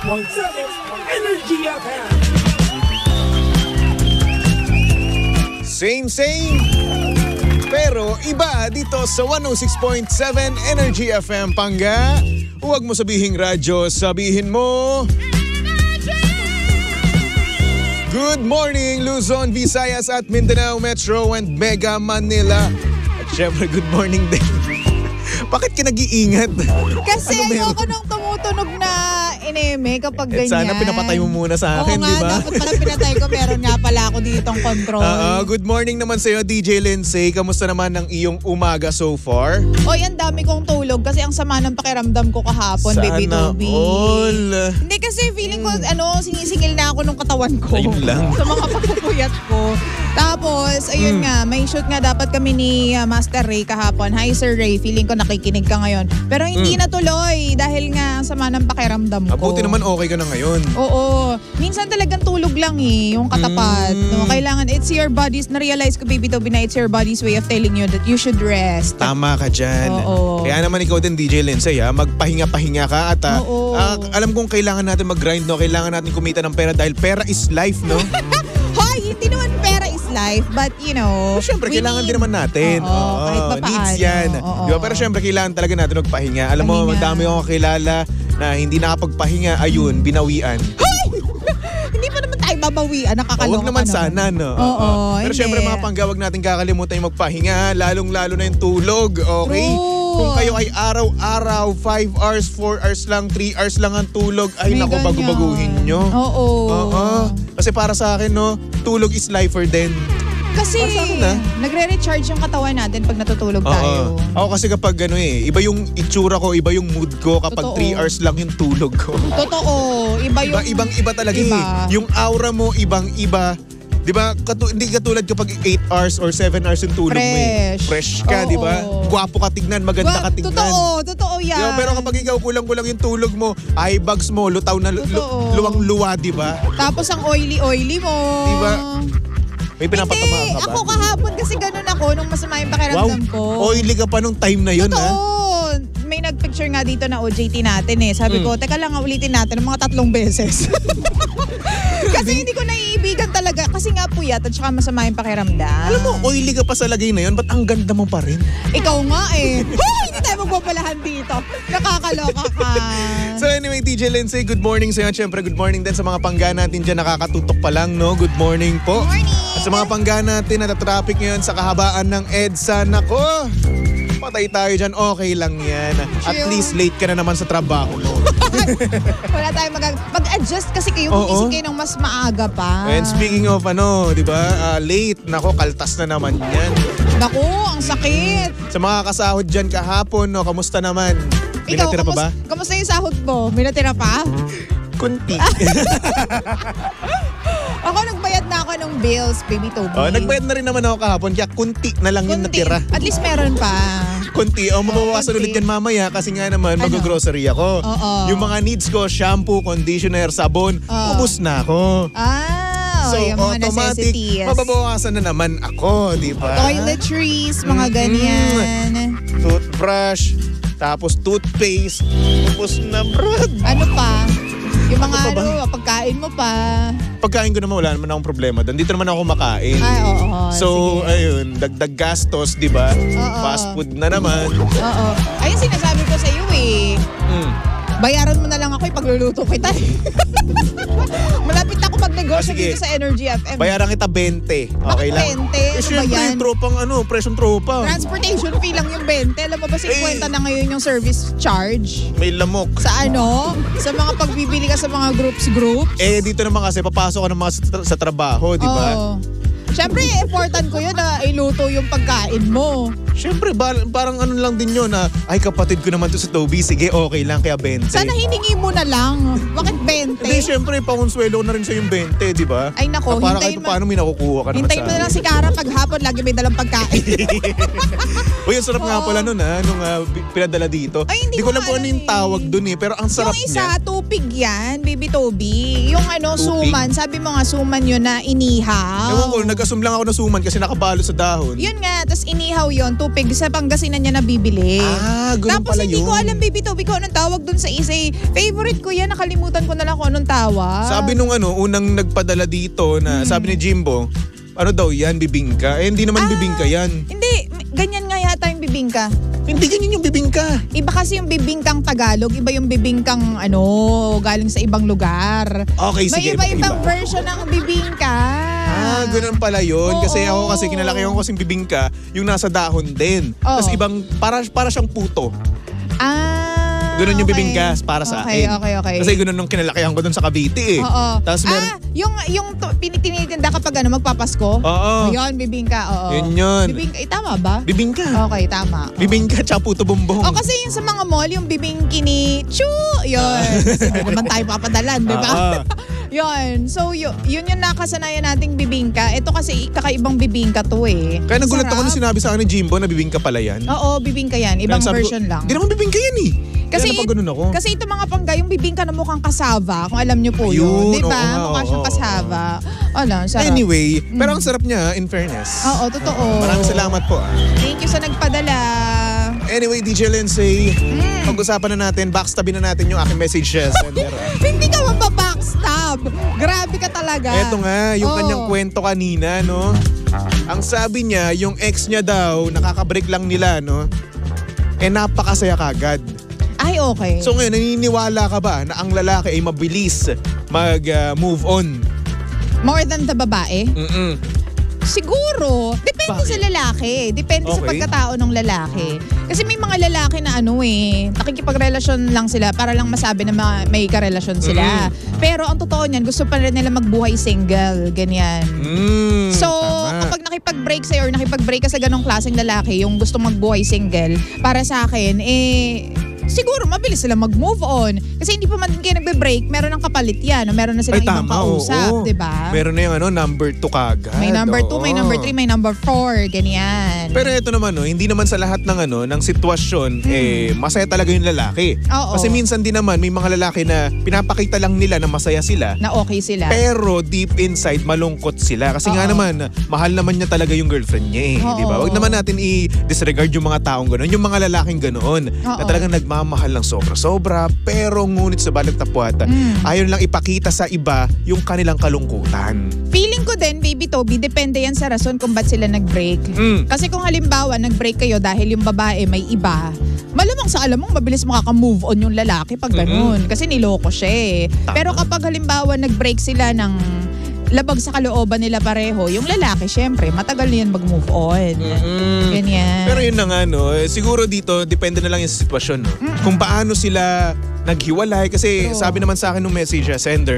Energy FM. Same. Pero iba dito sa 106.7 Energy FM Pangga. Huwag mo sabihing radyo, sabihin mo good morning Luzon, Visayas at Mindanao Metro and Mega Manila. At syempre good morning din. Bakit ka nag-iingat? Kasi ayoko nung tumutunog na ineme kapag ganyan. Sana pinapatay mo muna sa akin, di ba? Oo nga, dapat pala pinatay ko. Meron nga pala ako ditong control. Good morning naman sa'yo, DJ Lindsay. Kamusta naman ang iyong umaga so far? Oy, ang dami kong tulog kasi ang sama ng pakiramdam ko kahapon, baby Toby. All. Hindi kasi feeling ko, sinisingil na ako nung katawan ko. Ayun lang. Sa mga pagpupuyat ko. Tapos, ayun nga, may shoot nga dapat kami ni Master Ray kahapon. Hi Sir Ray, feeling ko nakikinig ka ngayon. Pero hindi natuloy dahil nga ang sama ng pakiramdam ko. Buti naman okay ka na ngayon. Oo. Minsan talagang tulog lang yung katapat. No? Kailangan, it's your body's, na-realize ko baby Toby na it's your body's way of telling you that you should rest. Tama ka dyan. Oo. Kaya naman ikaw din DJ Lindsay magpahinga-pahinga ka at alam kong kailangan natin mag-grind, no? Kailangan natin kumita ng pera dahil pera is life, no? Hoy, hindi naman pera is life, but you know, syempre, kailangan din naman natin. Kahit pa paano. Needs yan. Diba? Pero syempre, kailangan talaga natin magpahinga. Alam mo, madami akong kilala na hindi nakapagpahinga, ayun, binawian. Hoy! Hindi pa naman tayo babawian, nakakaloka. Huwag naman sana, no? Pero syempre, mga pangga, wag natin kakalimutan yung magpahinga, lalong-lalo na yung tulog, okay? Kung kayo ay araw-araw, 5 hours, 4 hours lang, 3 hours lang ang tulog, ay naku, bago-baguhin nyo. Kasi para sa akin, no, tulog is lifer din. Kasi nagre-recharge yung katawan natin pag natutulog tayo. Ako kasi kapag iba yung itsura ko, iba yung mood ko kapag 3 hours lang yung tulog ko. Totoo. Ibang-iba talaga Yung aura mo, ibang-iba. Di ba? Hindi katulad kapag 8 hours or 7 hours yung tulog mo Fresh ka, di ba? Gwapo ka tignan, maganda ka tignan. Totoo yan. Diba? Pero kapag ikaw kulang-kulang yung tulog mo, eye bags mo, lutaw na luwang-luwa, di ba? Tapos ang oily-oily mo. Di ba? May pinapatamaan ka ba? Ako kahapon kasi ganun ako nung masama yung pakiramdam ko. Oily ka pa nung time na yun, Totoo. May nagpicture nga dito na OJT natin Sabi ko, teka lang ulitin natin ng mga 3 beses. Kasi hindi ko naiibigan talaga. Kasi nga puyat at saka masama yung pakiramdam. Alam mo, oily ka pa sa lagay na yun, ba't ang ganda mo pa rin? Ikaw nga hindi tayo magbabalahan dito. Nakakaloka ka. So anyway, DJ Lindsay, good morning sa'yo. Siyempre, good morning din sa mga pangga natin dyan. Nakakatutok pa lang, no? Good morning po. Good morning. At sa mga pangga natin na traffic ngayon sa kahabaan ng EDSA, nako, patay tayo dyan, okay lang yan. At least late ka na naman sa trabaho mo. Wala tayong mag-adjust kasi kayo gumising kayo ng mas maaga pa. And speaking of di ba, late, nako, kaltas na naman yan. Naku, ang sakit. Sa mga kasahod dyan kahapon, no, kamusta naman? May natira pa ba? Kamusta yung sahod mo? May natira pa? Kunti. Ako nagbayad na ako ng bills, baby Toby. Nagbayad na rin naman ako kahapon, kaya kunti na lang yung natira. At least meron pa. Kunti. Mabawasan ulit yan mamaya kasi nga naman mag-grocery ako. Yung mga needs ko, shampoo, conditioner, sabon, ubus na ako. So yung mga automatic, necessities. mababawasan na naman ako, di ba? Toiletries, mga ganyan. Toothbrush, tapos toothpaste, ubus na, brad. Ano pa? Yung mga pagkain mo pa. Pagkain ko naman, wala naman akong problema doon. Dito naman ako makain. So, sige. ayun, dagdag gastos, di ba? Fast food na naman. Ayun sinasabi ko sa iyo Bayaran mo na lang ako pagluluto kita. Malapit na ako magnegosyo dito sa Energy FM. Bayaran kita 20. Okay lang. 20? Siyempre yung tropang presyong tropa. Transportation fee lang yung 20. Alam mo ba 50 na ngayon yung service charge? May lamok. Sa Sa mga pagbibili ka sa mga groups? Dito naman kasi papasok ka ng mga sa trabaho, di ba? Siyempre, important ko yun na iluto yung pagkain mo. Siyempre, parang lang din yun na, ay kapatid ko naman to sa Toby, sige okay lang, kaya 20. Sana hiningi mo na lang. Bakit 20? Hindi, siyempre, pangonsuelo na rin sa yung 20, di ba? Ay nako, para kahit paano may nakukuha ka naman hintayin mo na lang si Kara pag hapon, lagi may dalang pagkain. Uy, ang sarap nga pala nun nung pinadala dito. Ay, hindi ko alam kung ano yung tawag dun pero ang sarap niya. Yung niya. isa, tupig yan, baby Toby. Yung Tupig? suman, sabi mo nga suman yun na inihaw. Ewan ko, Nag-assume lang ako na suman kasi nakabalo sa dahon. Yun nga, tapos inihaw yon, tupig sa Pangasinan niya nabibili. Ganun Tapos pala hindi yun. ko alam, Baby Toby, kung anong tawag dun sa isa. Favorite ko yan, nakalimutan ko na lang kung anong tawag. Sabi nung unang nagpadala dito na sabi ni Jimbo, ano daw yan, bibingka? Hindi naman bibingka yan. Hindi, ganyan nga yata yung bibingka. Hindi ganyan yung bibingka. Iba kasi yung bibingkang Tagalog, iba yung bibingkang galing sa ibang lugar. Okay, sige. May iba-ibang version ng bibingka. Ganun pala yun. Kasi Oo. ako kinalakihan ko kasing bibingka, yung nasa dahon din. Oo. Tapos ibang, para siyang puto. Ganun yung okay. bibingka para sa akin. Okay. Kasi ganun nung kinalakihan ko dun sa Cavite eh. Oo. Tapos Yung tinitinda kapag magpapasko? Oo. Yun, bibingka, oo. Yun. Bibingka, tama ba? Bibingka. Okay, tama. Bibingka tsaka puto bumbong. Kasi yung sa mga mall, yung bibingki ni Chu, yun. Kasi hindi naman tayo papadalan, di ba? Yun. So, yun yung nakasanayan nating bibingka. Ito kasi kakaibang bibingka to eh. Kaya nagulat ako Sarap. nung sinabi sa akin ni Jimbo na bibingka pala yan. Oo, bibingka yan. Ibang Kaya sabi ko, version lang. Hindi naman bibingka yan eh. Kasi, Kaya napagano'n ako. kasi ito mga pangga, yung bibingka na mukhang kasava, kung alam nyo po Ayun, yun. Di ba? oo nga, Mukha siyang oo. kasava. Sarap. Anyway, pero ang sarap niya in fairness. Oo, totoo. Maraming salamat po. Thank you sa nagpadala. Anyway, DJ Lindsay, pag-usapan na natin, backstabin na natin yung aking message sender. Hindi ka mapabackstab. Grabe ka talaga. Eto nga, yung Oo. kanyang kwento kanina, no? Ang sabi niya, yung ex niya daw, nakaka-break lang nila, no? Napakasaya kagad. Ay, okay. So ngayon, naniniwala ka ba na ang lalaki ay mabilis mag-move on? More than the babae? Mm-mm. Siguro. Depende Bakit? sa lalaki. Depende sa Okay. pagkatao ng lalaki. Kasi may mga lalaki na nakikipagrelasyon lang sila para lang masabi na may karelasyon sila. Pero ang totoo niyan, gusto pa rin nila magbuhay single. Ganyan. So, Tama. kapag nakipag-break sa'yo or nakipag-break ka sa ganong klaseng lalaki, yung gusto magbuhay single, para sa akin, siguro mabilis sila mag-move on. Kasi hindi pa man kayo nagbe-break, meron ng kapalit yan. Meron na silang ibang kausap, oo. di ba? Meron na yung number 2 kagad. May number 2, oo. may number 3, may number 4, ganyan. Pero ito naman, hindi naman sa lahat ng sitwasyon, masaya talaga yung lalaki. Oo. Kasi minsan din naman, may mga lalaki na pinapakita lang nila na masaya sila. Na okay sila. Pero deep inside, malungkot sila. Kasi nga Oo. naman, mahal naman niya talaga yung girlfriend niya eh. Oo. Di ba? Huwag naman natin i-disregard yung mga taong gano'n. Yung mga lalaking ganoon. Na Oo. talagang nagmamahal ng sobra-sobra. Pero ngunit sa balat tapuat, ayaw lang ipakita sa iba yung kanilang kalungkutan. Feeling ko din, Baby Toby, depende yan sa rason kung ba't sila nag-break. Kasi kung halimbawa, nag-break kayo dahil yung babae may iba, malamang sa alam mong mabilis makaka-move on yung lalaki pag ganun. Kasi niloko siya eh. Tama. Pero kapag halimbawa, nag-break sila ng labag sa kalooban nila pareho, yung lalaki, syempre, matagal na yan mag-move on. Ganyan. Pero yun na nga, siguro dito, depende na lang yung sitwasyon. No? Kung paano sila naghiwalay. Kasi True. sabi naman sa akin ng message sender,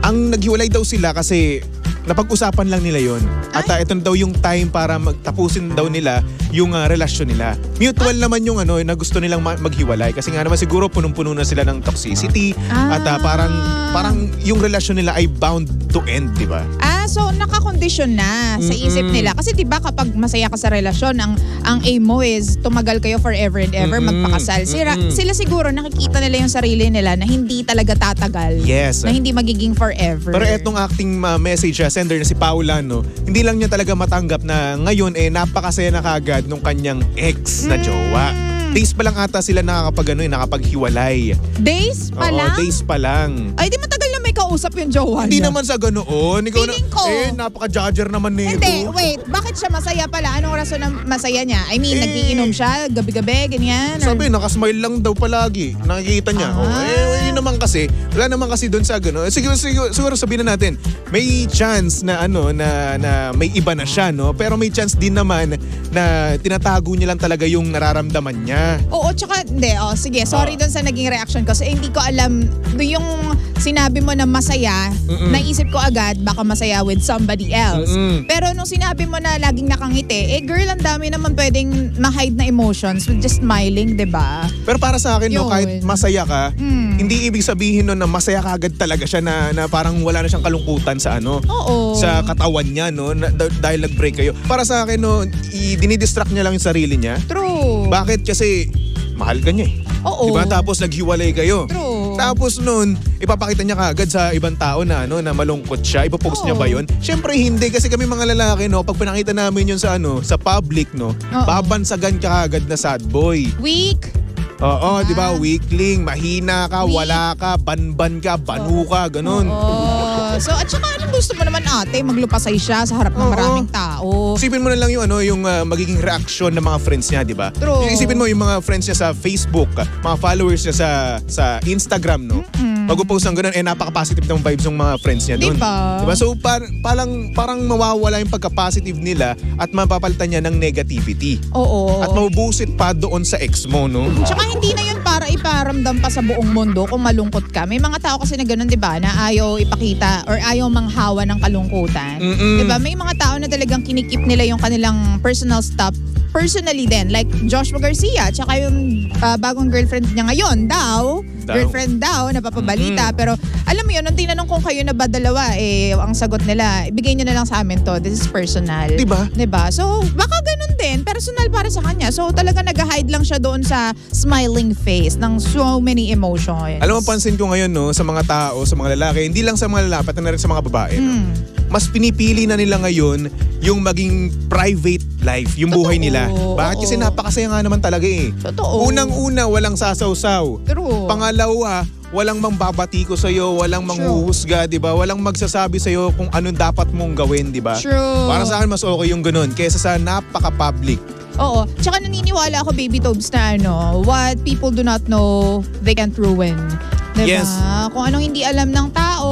ang naghiwalay daw sila kasi napag-usapan lang nila yon. At ito na daw yung time para magtapusin daw nila yung relasyon nila. Mutual naman yung na gusto nilang maghiwalay. Kasi nga naman siguro punong-puno na sila ng toxicity. At parang yung relasyon nila ay bound to end, di ba? So nakakondisyon na sa isip nila. Kasi 'di ba kapag masaya ka sa relasyon, ang aim mo is tumagal kayo forever and ever, magpakasal. Sila siguro nakikita nila yung sarili nila na hindi talaga tatagal. Yes. Na hindi magiging forever. Pero etong acting message sender na si Paula, hindi lang niya talaga matanggap na ngayon napakasaya na kagad nung kanyang ex na jowa. Days pa lang ata sila nakapaghiwalay. Days pa lang? Days pa lang. Ay, di matagal na may kausap yung jowa Hindi niya. naman sa ganoon. Ikaw Feeling ko. napaka-judger naman nito. Hindi, wait. Bakit siya masaya pala? Anong rason na masaya niya? I mean, nagiinom siya gabi-gabi, ganyan? Or- Sabi, nakasmile lang daw palagi. Nakikita niya. Yun naman kasi. Wala naman kasi doon sa gano'n. Siguro sabihin na natin, may chance na na may iba na siya, no? Pero may chance din naman na tinatago niya lang talaga yung nararamdaman niya. Oo, tsaka, hindi. Sige, sorry dun sa naging reaction ko. So, hindi ko alam, yung sinabi mo na masaya, naisip ko agad, baka masaya with somebody else. Pero nung sinabi mo na laging nakangiti, girl, ang dami naman pwedeng ma-hide na emotions with just smiling, di ba? Pero para sa akin, Yun. kahit masaya ka, hindi ibig sabihin nun na masaya ka agad talaga siya na parang wala na siyang kalungkutan sa Oo. sa katawan niya, dahil nag-break kayo. Para sa akin, dinidistract niya lang yung sarili niya. True. Bakit? Kasi mahal ka niya eh. Oo. Diba? Tapos naghiwalay kayo. True. Tapos nun, ipapakita niya kaagad sa ibang tao na na malungkot siya. Ipopost niya ba yun? Siyempre hindi kasi kami mga lalaki pag pinakita namin yun sa public babansagan ka kaagad na sad boy. Weak. Oo, di ba? Weakling, mahina ka, wala ka, banban ka, banu ka, ganun. So, at saka anong gusto mo naman ate? Maglupasay siya sa harap ng maraming tao. Isipin mo na lang yung magiging reaksyon ng mga friends niya, di ba? True. Isipin mo yung mga friends niya sa Facebook, mga followers niya sa Instagram, no? Mag-post ng ganun, napaka-positive ng vibes ng mga friends niya doon. Diba? So, parang mawawala yung pagka-positive nila at mapapalitan niya ng negativity. Oo. At mabubusit pa doon sa ex mo, no? Tsaka hindi na yun para iparamdam pa sa buong mundo kung malungkot ka. May mga tao kasi na ganun, di ba, na ayaw ipakita or ayaw manghawa ng kalungkutan. Di ba? May mga tao na talagang kinikip nila yung kanilang personal stuff personally din. Like Joshua Garcia, tsaka yung bagong girlfriend niya ngayon girlfriend daw, napapabalita. Pero alam mo yun, nung tinanong kung kayo na ba dalawa, ang sagot nila, ibigay nyo na lang sa amin to. This is personal. Diba? So, baka ganun din. Personal para sa kanya. So, talaga nag-hide lang siya doon sa smiling face ng so many emotions. Alam mo, pansin ko ngayon, sa mga tao, sa mga lalaki, hindi lang sa mga lalaki, pati na rin sa mga babae, mas pinipili na nila ngayon yung maging private life, yung buhay nila. Bakit? Kasi napakasaya nga naman talaga eh. Totoo. Unang-una, walang sasawsaw. True. Pangalawa, walang mangbabatiko sa'yo, walang manghuhusga, di ba? Walang magsasabi sa'yo kung anong dapat mong gawin, di ba? True. Para sa akin, mas okay yung ganun kaysa sa napaka-public. Oo. Tsaka naniniwala ako, Baby Tobes, na what people do not know, they can't ruin. Diba? Yes. Kung anong hindi alam ng tao,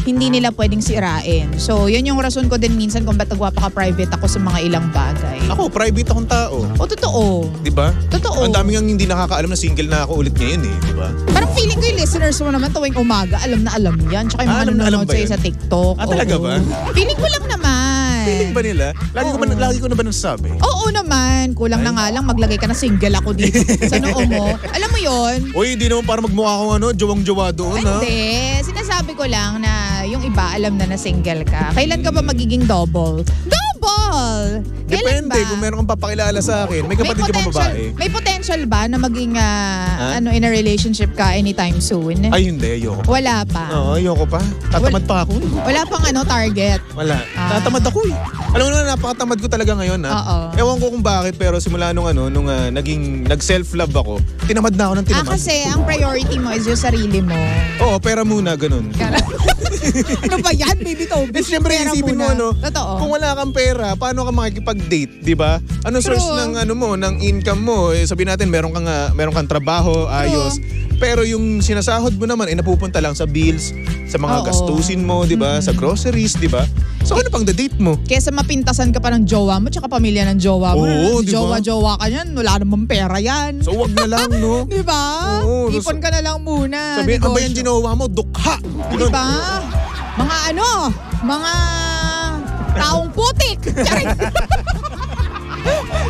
hindi nila pwedeng sirain. So, yun yung rason ko din minsan kung ba't nagwapaka-private ako sa mga ilang bagay. Ako, private akong tao. O, totoo. Diba? Totoo. Ang dami nga hindi nakakaalam na single na ako ulit ngayon eh. Diba? Parang feeling ko yung listeners mo naman tuwing umaga, alam na alam yan. Tsaka yung mga nanonood sa'yo sa TikTok. Talaga ba? Feeling ko lang naman. Feeling ba nila? Lagi ko na ba nasasabi? Oo naman. Kulang na nga lang maglagay ka na single ako dito sa noo mo. Alam mo yon? Uy, hindi naman para magmukha akong jowang-jowa doon ha? Hindi. Sinasabi ko lang na yung iba alam na single ka. Kailan ka ba magiging double? Double! Depende kung meron kang papakilala sa akin. May kapatid ka bang babae? May potential ba na maging in a relationship ka anytime soon? Ay hindi, ayoko. Wala pa. Oo, ayoko pa. Tatamad pa ako. Wala pang target. Wala. Tatamad ako eh. Alam mo naman, napakatamad ko talaga ngayon ha. Oo. Ewan ko kung bakit pero simula nung naging nag-self-love ako, tinamad na ako ng tinamad. Kasi ang priority mo is yung sarili mo. Oo, pera muna, ganun. Ano ba yan, Baby Toby? Siyempre, isipin mo, Totoo. kung wala kang pera, paano ka makikipag-date, di ba? Ano source ng ng income mo? Sabihin natin, meron kang trabaho, ayos. Pero yung sinasahod mo naman ay napupunta lang sa bills, sa mga gastusin mo, di ba? Sa groceries, di ba? So ano pang date mo? Kesa mapintasan ka pa ng jowa mo tsaka pamilya ng jowa mo. Oo, di ba? Jowa-jowa ka yan, wala namang pera yan. So wag na lang, no? Di ba? Oo, Ipon ka na lang muna. Sabihin, ang ba yung ginawa mo? Dukha! Di ba? Mga taong putik.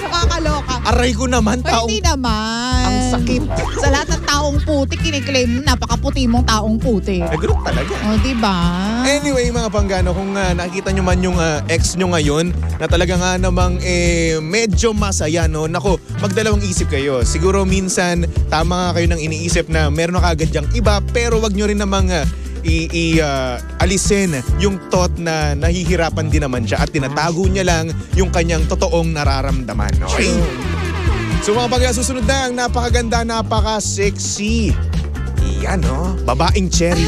Nakakaloka. Aray ko naman, taong... Hindi naman. Ang sakit. Sa lahat ng taong putik, kiniklaim mo, napakaputi mong taong putik. Ganun talaga. O, diba? Anyway, mga panggano, kung nakikita nyo man yung ex nyo ngayon na talaga nga namang medyo masaya, no? Nako, magdalawang isip kayo. Siguro minsan, tama nga kayo nang iniisip na meron na kagad yung iba, pero wag nyo rin namang alisin yung thought na nahihirapan din naman siya at tinatago niya lang yung kanyang totoong nararamdaman. Okay? So mga pagka susunod na ang napakaganda, napaka-sexy. Iyan, no? Babaeng cherry.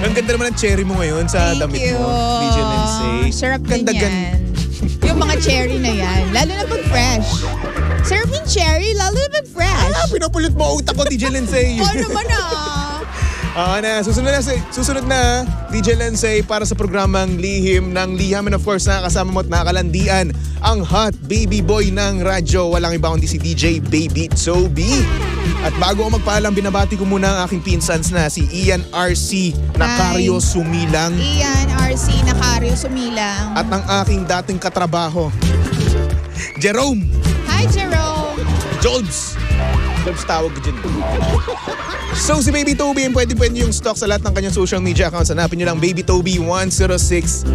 Ang ganda naman ng cherry mo ngayon sa damit mo. DJ Lindsay. Sarap din yan. Yung mga cherry na yan. Lalo na pag fresh. Sarap yung cherry, lalo na pag fresh. Pinapulot mo utak ko, DJ Lindsay. Oo naman Susunod na DJ Lindsay para sa programang Lihim ng Liham, and of course nakakasama mo at nakakalandian ang hot baby boy ng radyo. Walang iba kundi si DJ Baby Toby. At bago ako magpaalam, binabati ko muna ang aking pinsans na si Ian RC Nacario Sumilang. Ian RC Nacario Sumilang. At ang aking dating katrabaho, Jerome. Hi, Jerome. Jolbs tawag ko dyan. So si Baby Toby, pwede yung stock sa lahat ng kanyang social media accounts. Hanapin nyo lang Baby Toby 1067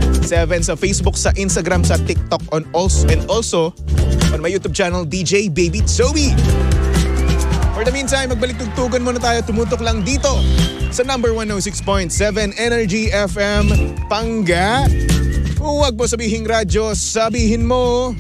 sa Facebook, sa Instagram, sa TikTok, and also on my YouTube channel, DJ Baby Toby. For the meantime, magbalik-tugtugan muna tayo. Tumutok lang dito sa number 106.7 Energy FM. Pangga. Huwag mo sabihin radyo, sabihin mo